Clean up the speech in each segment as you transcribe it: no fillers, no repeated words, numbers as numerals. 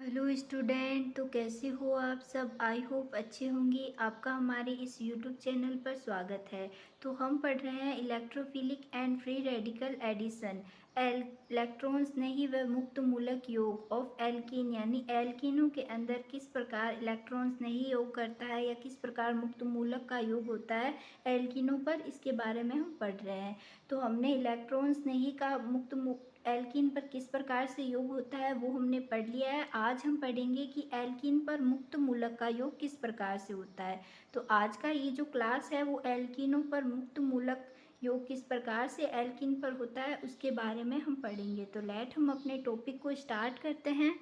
Hello student, तो कैसे हो आप सब। आई होप अच्छे होंगे। आपका हमारे इस यूट्यूब चैनल पर स्वागत है। तो हम पढ़ रहे हैं electrophilic and free radical addition, electrons नहीं व मुक्त मूलक योग ऑफ एल्कीन, यानी एल्कीनों के अंदर किस प्रकार इलेक्ट्रॉन्स नहीं योग करता है या किस प्रकार मुक्त मूलक का योग होता है एल्कीनों पर, इसके बारे में हम पढ़ रहे हैं। तो हमने इलेक्ट्रॉन्स नहीं का मुक्त एल्कीन पर किस प्रकार से योग होता है वो हमने पढ़ लिया है। आज हम पढ़ेंगे कि एल्कीन पर मुक्त मूलक का योग किस प्रकार से होता है। तो आज का ये जो क्लास है वो एल्कीनों पर मुक्त मूलक योग किस प्रकार से एल्कीन पर होता है उसके बारे में हम पढ़ेंगे। तो लेट हम अपने टॉपिक को स्टार्ट करते हैं।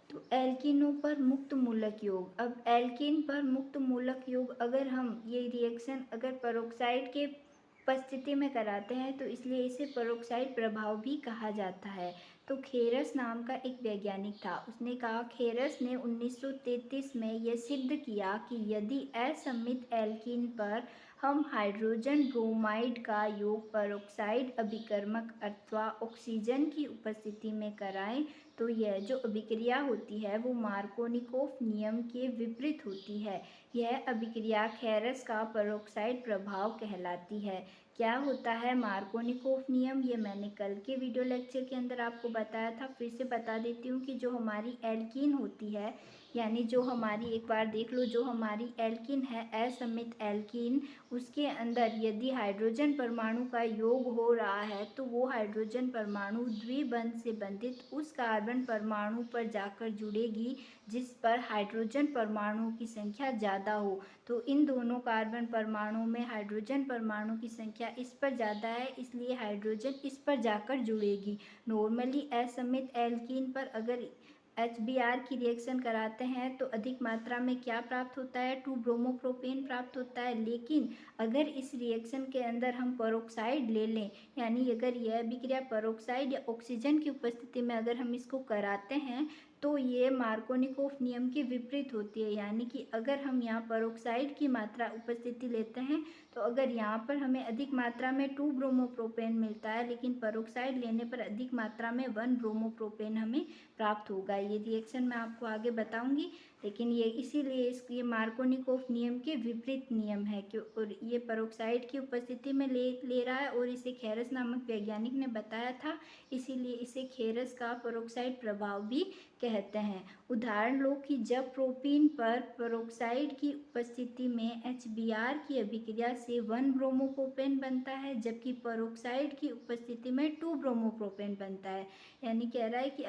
तो एल्कीनों पर मुक्त मूलक योग। अब एल्कीन पर मुक्त मूलक योग अगर हम ये रिएक्शन अगर पेरोक्साइड के उपस्थिति में कराते हैं तो इसलिए इसे पेरोक्साइड प्रभाव भी कहा जाता है। तो खेरस नाम का एक वैज्ञानिक था, उसने कहा, खेरस ने 1933 में यह सिद्ध किया कि यदि असममित एल्कीन पर हम हाइड्रोजन ब्रोमाइड का योग पेरोक्साइड अभिकर्मक अथवा ऑक्सीजन की उपस्थिति में कराएं तो यह जो अभिक्रिया होती है वो मार्कोनिकोफ नियम के विपरीत होती है। यह अभिक्रिया खेरस का पेरोक्साइड प्रभाव कहलाती है। क्या होता है मार्कोनिकोफ नियम, ये मैंने कल के वीडियो लेक्चर के अंदर आपको बताया था। फिर से बता देती हूँ कि जो हमारी एल्कीन होती है, यानी जो हमारी, एक बार देख लो, जो हमारी एल्कीन है असममित एल्कीन, उसके अंदर यदि हाइड्रोजन परमाणु का योग हो रहा है तो वो हाइड्रोजन परमाणु द्विबंध से बंधित उस कार्बन परमाणु पर जाकर जुड़ेगी जिस पर हाइड्रोजन परमाणुओं की संख्या ज़्यादा हो। तो इन दोनों कार्बन परमाणुओं में हाइड्रोजन परमाणु की संख्या इस पर ज़्यादा है, इसलिए हाइड्रोजन इस पर जाकर जुड़ेगी। नॉर्मली असममित एल्कीन पर अगर HBr की रिएक्शन कराते हैं तो अधिक मात्रा में क्या प्राप्त होता है, 2 ब्रोमोप्रोपेन प्राप्त होता है। लेकिन अगर इस रिएक्शन के अंदर हम पेरोक्साइड ले लें, यानी अगर यह अभिक्रिया पेरोक्साइड या ऑक्सीजन की उपस्थिति में अगर हम इसको कराते हैं तो ये मार्कोनिकोफ नियम के विपरीत होती है। यानी कि अगर हम यहाँ पेरोक्साइड की मात्रा उपस्थिति लेते हैं तो अगर यहाँ पर हमें अधिक मात्रा में 2 ब्रोमोप्रोपेन मिलता है, लेकिन पेरोक्साइड लेने पर अधिक मात्रा में 1 ब्रोमोप्रोपेन हमें प्राप्त होगा। ये रिएक्शन मैं आपको आगे बताऊंगी, लेकिन ये इसीलिए ये मार्कोनिकोफ नियम के विपरीत नियम है कि और ये पेरोक्साइड की उपस्थिति में ले रहा है और इसे खेरस नामक वैज्ञानिक ने बताया था, इसीलिए इसे खेरस का पेरोक्साइड प्रभाव भी कहते हैं। उदाहरण लो कि जब प्रोपीन पर पेरोक्साइड की उपस्थिति में HBr की अभिक्रिया से 1 ब्रोमोप्रोपेन बनता है, जबकि पेरोक्साइड की उपस्थिति में 2 ब्रोमोप्रोपेन बनता है। यानी कह रहा है कि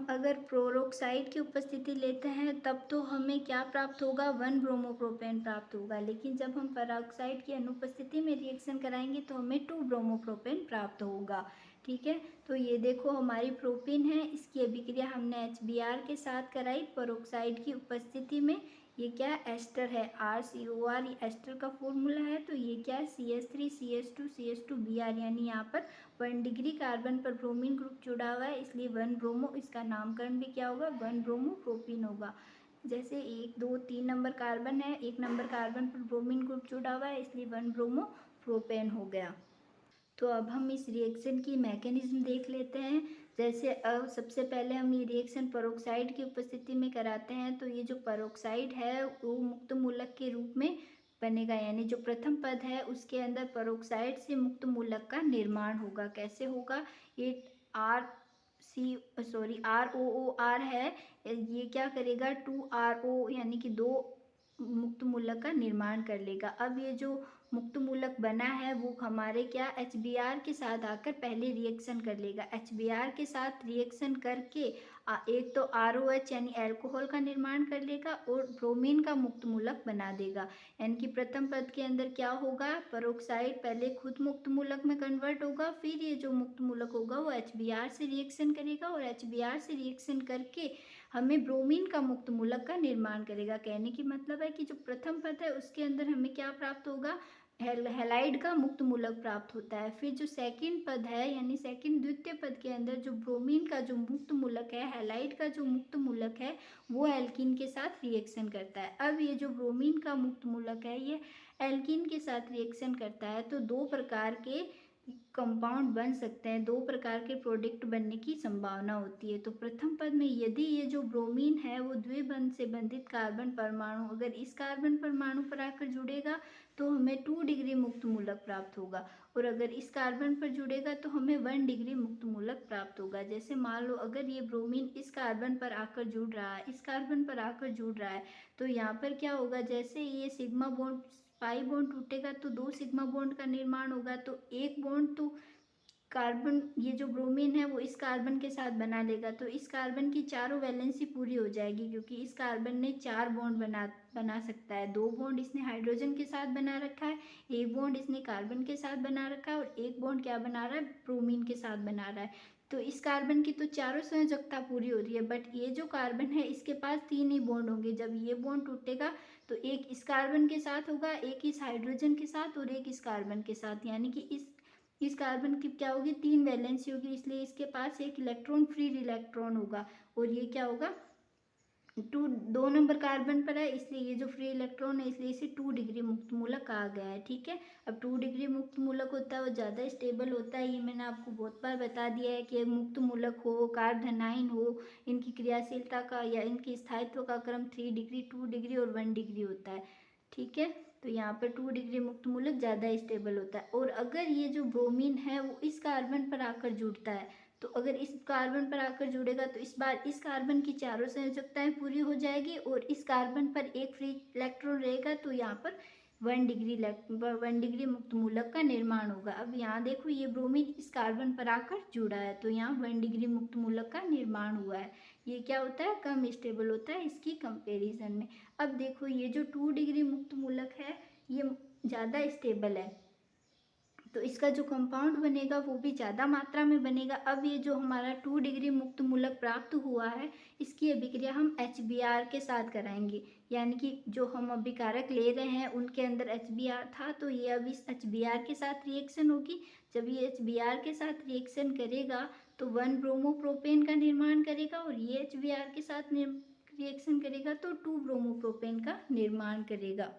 अगर पेरोक्साइड की उपस्थिति लेते हैं तब तो हमें क्या प्राप्त होगा, 1 ब्रोमोप्रोपेन प्राप्त होगा, लेकिन जब हम पेरोक्साइड की अनुपस्थिति में रिएक्शन कराएंगे तो हमें 2 ब्रोमोप्रोपेन प्राप्त होगा। ठीक है, तो ये देखो हमारी प्रोपीन है, इसकी अभिक्रिया हमने HBr के साथ कराई पेरोक्साइड की उपस्थिति में। ये क्या एस्टर है, RCOR, ये एस्टर का फॉर्मूला है। तो ये क्या है, CH3CH2CH2Br, यानी यहाँ पर 1 डिग्री कार्बन पर ब्रोमीन ग्रुप जुड़ा हुआ है, इसलिए 1 ब्रोमो, इसका नामकरण भी क्या होगा, 1 ब्रोमो प्रोपीन होगा। जैसे 1 2 3 नंबर कार्बन है, 1 नंबर कार्बन पर ब्रोमीन ग्रुप जुड़ा हुआ है, इसलिए 1 ब्रोमो प्रोपेन हो गया। तो अब हम इस रिएक्शन की मैकेनिज्म देख लेते हैं। जैसे अब सबसे पहले हम ये रिएक्शन पेरोक्साइड की उपस्थिति में कराते हैं, तो ये जो पेरोक्साइड है वो मुक्त मूलक के रूप में बनेगा, यानी जो प्रथम पद है उसके अंदर पेरोक्साइड से मुक्त मूलक का निर्माण होगा। कैसे होगा, ये ROOR है, ये क्या करेगा, 2RO यानी कि 2 मुक्त मूलक का निर्माण कर लेगा। अब ये जो मुक्त मूलक बना है वो हमारे क्या HBr के साथ आकर पहले रिएक्शन कर लेगा। HBr के साथ रिएक्शन करके एक तो ROH यानी अल्कोहल का निर्माण कर लेगा और ब्रोमीन का मुक्त मूलक बना देगा। यानी कि प्रथम पद के अंदर क्या होगा, पेरोक्साइड पहले खुद मुक्त मूलक में कन्वर्ट होगा, फिर ये जो मुक्त मूलक होगा वो HBr से रिएक्शन करेगा और HBr से रिएक्शन करके हमें ब्रोमीन का मुक्त मूलक का निर्माण करेगा। कहने की मतलब है कि जो प्रथम पद है उसके अंदर हमें क्या प्राप्त होगा, हैलाइड का मुक्त मूलक प्राप्त होता है। फिर जो सेकंड पद है, यानी सेकंड द्वितीय पद के अंदर जो ब्रोमीन का जो मुक्त मूलक है, हैलाइड का जो मुक्त मूलक है, वो एल्कीन के साथ रिएक्शन करता है। अब ये जो ब्रोमीन का मुक्त मूलक है ये एल्कीन के साथ रिएक्शन करता है, तो दो प्रकार के कंपाउंड बन सकते हैं, 2 प्रकार के प्रोडक्ट बनने की संभावना होती है। तो प्रथम पद में यदि ये जो ब्रोमीन है वो द्विबंध से बंधित कार्बन परमाणु अगर इस कार्बन परमाणु पर आकर जुड़ेगा तो हमें 2 डिग्री मुक्त मूलक प्राप्त होगा, और अगर इस कार्बन पर जुड़ेगा तो हमें 1 डिग्री मुक्त मूलक प्राप्त होगा। जैसे मान लो अगर ये ब्रोमीन इस कार्बन पर आकर जुड़ रहा है, इस कार्बन पर आकर जुड़ रहा है, तो यहाँ पर क्या होगा, जैसे ये सिग्मा बॉन्ड पाई बॉन्ड टूटेगा तो 2 सिग्मा बॉन्ड का निर्माण होगा। तो एक बॉन्ड तो कार्बन, ये जो ब्रोमीन है वो इस कार्बन के साथ बना लेगा, तो इस कार्बन की चारों वैलेंसी पूरी हो जाएगी, क्योंकि इस कार्बन ने 4 बॉन्ड बना सकता है। 2 बॉन्ड इसने हाइड्रोजन के साथ बना रखा है, एक बॉन्ड इसने कार्बन के साथ बना रखा है, और एक बॉन्ड क्या बना रहा है, ब्रोमीन के साथ बना रहा है। तो इस कार्बन की तो चारों संयोजकता पूरी हो रही है, बट ये जो कार्बन है इसके पास 3 ही बॉन्ड होंगे। जब ये बॉन्ड टूटेगा तो एक इस कार्बन के साथ होगा, एक इस हाइड्रोजन के साथ, और एक इस कार्बन के साथ, यानी कि इस कार्बन की क्या होगी, 3 वैलेंसी होगी, इसलिए इसके पास एक इलेक्ट्रॉन फ्री इलेक्ट्रॉन होगा। और ये क्या होगा, 2 नंबर कार्बन पर है, इसलिए ये जो फ्री इलेक्ट्रॉन है इसलिए इसे 2 डिग्री मुक्त मूलक कहा गया है। ठीक है, अब 2 डिग्री मुक्त मूलक होता है वो ज़्यादा स्टेबल होता है, ये मैंने आपको बहुत बार बता दिया है कि मुक्त मूलक हो, कार्बोनाइन हो, इनकी क्रियाशीलता का या इनकी स्थायित्व का क्रम 3 डिग्री, 2 डिग्री और 1 डिग्री होता है। ठीक है, तो यहाँ पर 2 डिग्री मुक्त मूलक ज़्यादा स्टेबल होता है। और अगर ये जो ब्रोमीन है वो इस कार्बन पर आकर जुड़ता है, तो अगर इस कार्बन पर आकर जुड़ेगा तो इस बार इस कार्बन की चारों संयोजकताएं पूरी हो जाएगी, और इस कार्बन पर एक फ्री इलेक्ट्रॉन रहेगा, तो यहाँ पर 1 डिग्री मुक्त मूलक का निर्माण होगा। अब यहाँ देखो ये ब्रोमीन इस कार्बन पर आकर जुड़ा है, तो यहाँ 1 डिग्री मुक्त मूलक का निर्माण हुआ है। ये क्या होता है, कम स्टेबल होता है इसकी कंपेरिजन में। अब देखो ये जो 2 डिग्री मुक्त मूलक है ये ज़्यादा स्टेबल है, तो इसका जो कंपाउंड बनेगा वो भी ज़्यादा मात्रा में बनेगा। अब ये जो हमारा 2 डिग्री मुक्त मूलक प्राप्त हुआ है इसकी अभिक्रिया हम HBr के साथ कराएंगे, यानी कि जो हम अभिकारक ले रहे हैं उनके अंदर HBr था, तो ये अब इस HBr के साथ रिएक्शन होगी। जब ये HBr के साथ रिएक्शन करेगा तो 1 ब्रोमोप्रोपेन का निर्माण करेगा, और ये HBr के साथ रिएक्शन करेगा तो 2 ब्रोमोप्रोपेन का निर्माण करेगा।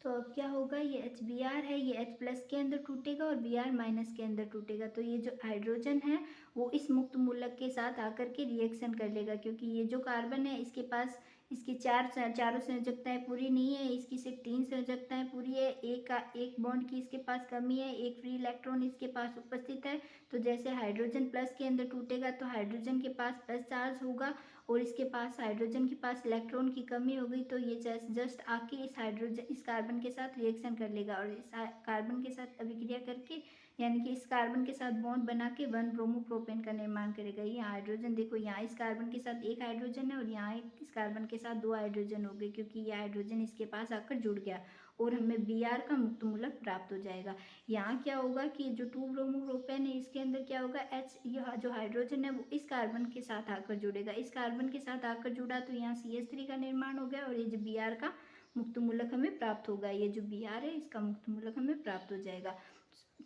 तो अब क्या होगा, ये HBr है ये H प्लस के अंदर टूटेगा और Br माइनस के अंदर टूटेगा, तो ये जो हाइड्रोजन है वो इस मुक्त मूलक के साथ आकर के रिएक्शन कर लेगा, क्योंकि ये जो कार्बन है इसके पास इसकी चारों संयोजकताएं पूरी नहीं है, इसकी सिर्फ 3 संयोजकताएं पूरी है, एक बॉन्ड की इसके पास कमी है, एक फ्री इलेक्ट्रॉन इसके पास उपस्थित है। तो जैसे हाइड्रोजन प्लस के अंदर टूटेगा तो हाइड्रोजन के पास प्लस चार्ज होगा, और इसके पास हाइड्रोजन के पास इलेक्ट्रॉन की कमी हो गई, तो ये जस्ट आके इस कार्बन के साथ रिएक्शन कर लेगा, और इस कार्बन के साथ अभिक्रिया करके यानी कि इस कार्बन के साथ बॉन्ड बना के 1 ब्रोमोप्रोपेन का निर्माण करेगा। ये हाइड्रोजन देखो, यहाँ इस कार्बन के साथ एक हाइड्रोजन है और यहाँ इस कार्बन के साथ 2 हाइड्रोजन हो गए, क्योंकि ये हाइड्रोजन इसके पास आकर जुड़ गया, और हमें Br का मुक्त मूलक प्राप्त हो जाएगा। यहाँ क्या होगा कि जो 2 ब्रोमोप्रोपेन है इसके अंदर क्या होगा, यह जो हाइड्रोजन है वो इस कार्बन के साथ आकर जुड़ेगा, इस कार्बन के साथ आकर जुड़ा तो यहाँ CH3 का निर्माण हो गया, और ये जो Br का मुक्त मूलक हमें प्राप्त होगा, ये जो Br है इसका मुक्त मूलक हमें प्राप्त हो जाएगा।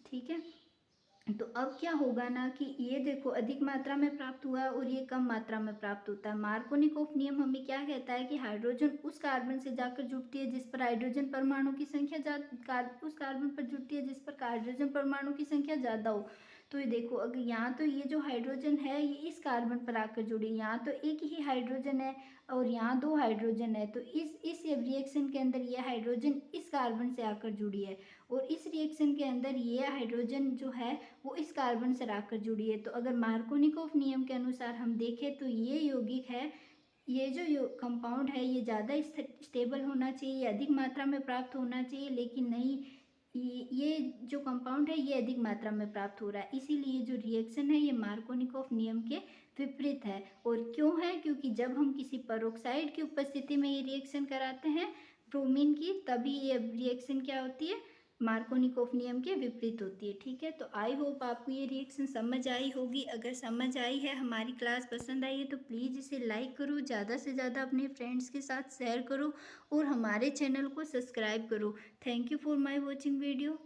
ठीक है, तो अब क्या होगा ना कि ये देखो अधिक मात्रा में प्राप्त हुआ और ये कम मात्रा में प्राप्त होता है। मार्कोनिकोफ नियम हमें क्या कहता है कि हाइड्रोजन उस कार्बन से जाकर जुड़ती है जिस पर हाइड्रोजन परमाणु की संख्या उस कार्बन पर जुड़ती है जिस पर हाइड्रोजन परमाणु की संख्या ज़्यादा हो। तो ये देखो, अगर यहाँ तो ये जो हाइड्रोजन है ये इस कार्बन पर आकर जुड़ी, यहाँ तो एक ही हाइड्रोजन है और यहाँ 2 हाइड्रोजन है, तो इस रिएक्शन के अंदर ये हाइड्रोजन इस कार्बन से आकर जुड़ी है, और इस रिएक्शन के अंदर ये हाइड्रोजन जो है वो इस कार्बन से आकर जुड़ी है। तो अगर मार्कोनिकोफ नियम के अनुसार हम देखें तो ये यौगिक है, ये जो कंपाउंड है ये ज़्यादा स्टेबल होना चाहिए, अधिक मात्रा में प्राप्त होना चाहिए, लेकिन नहीं, ये जो कंपाउंड है ये अधिक मात्रा में प्राप्त हो रहा है, इसीलिए जो रिएक्शन है ये मार्कोनिकोफ नियम के विपरीत है। और क्यों है, क्योंकि जब हम किसी पेरोक्साइड की उपस्थिति में ये रिएक्शन कराते हैं ब्रोमीन की, तभी ये रिएक्शन क्या होती है, मार्कोनिकोफ नियम के विपरीत होती है। ठीक है, तो आई होप आपको ये रिएक्शन समझ आई होगी। अगर समझ आई है, हमारी क्लास पसंद आई है, तो प्लीज़ इसे लाइक करो, ज़्यादा से ज़्यादा अपने फ्रेंड्स के साथ शेयर करो, और हमारे चैनल को सब्सक्राइब करो। Thank you for my watching video.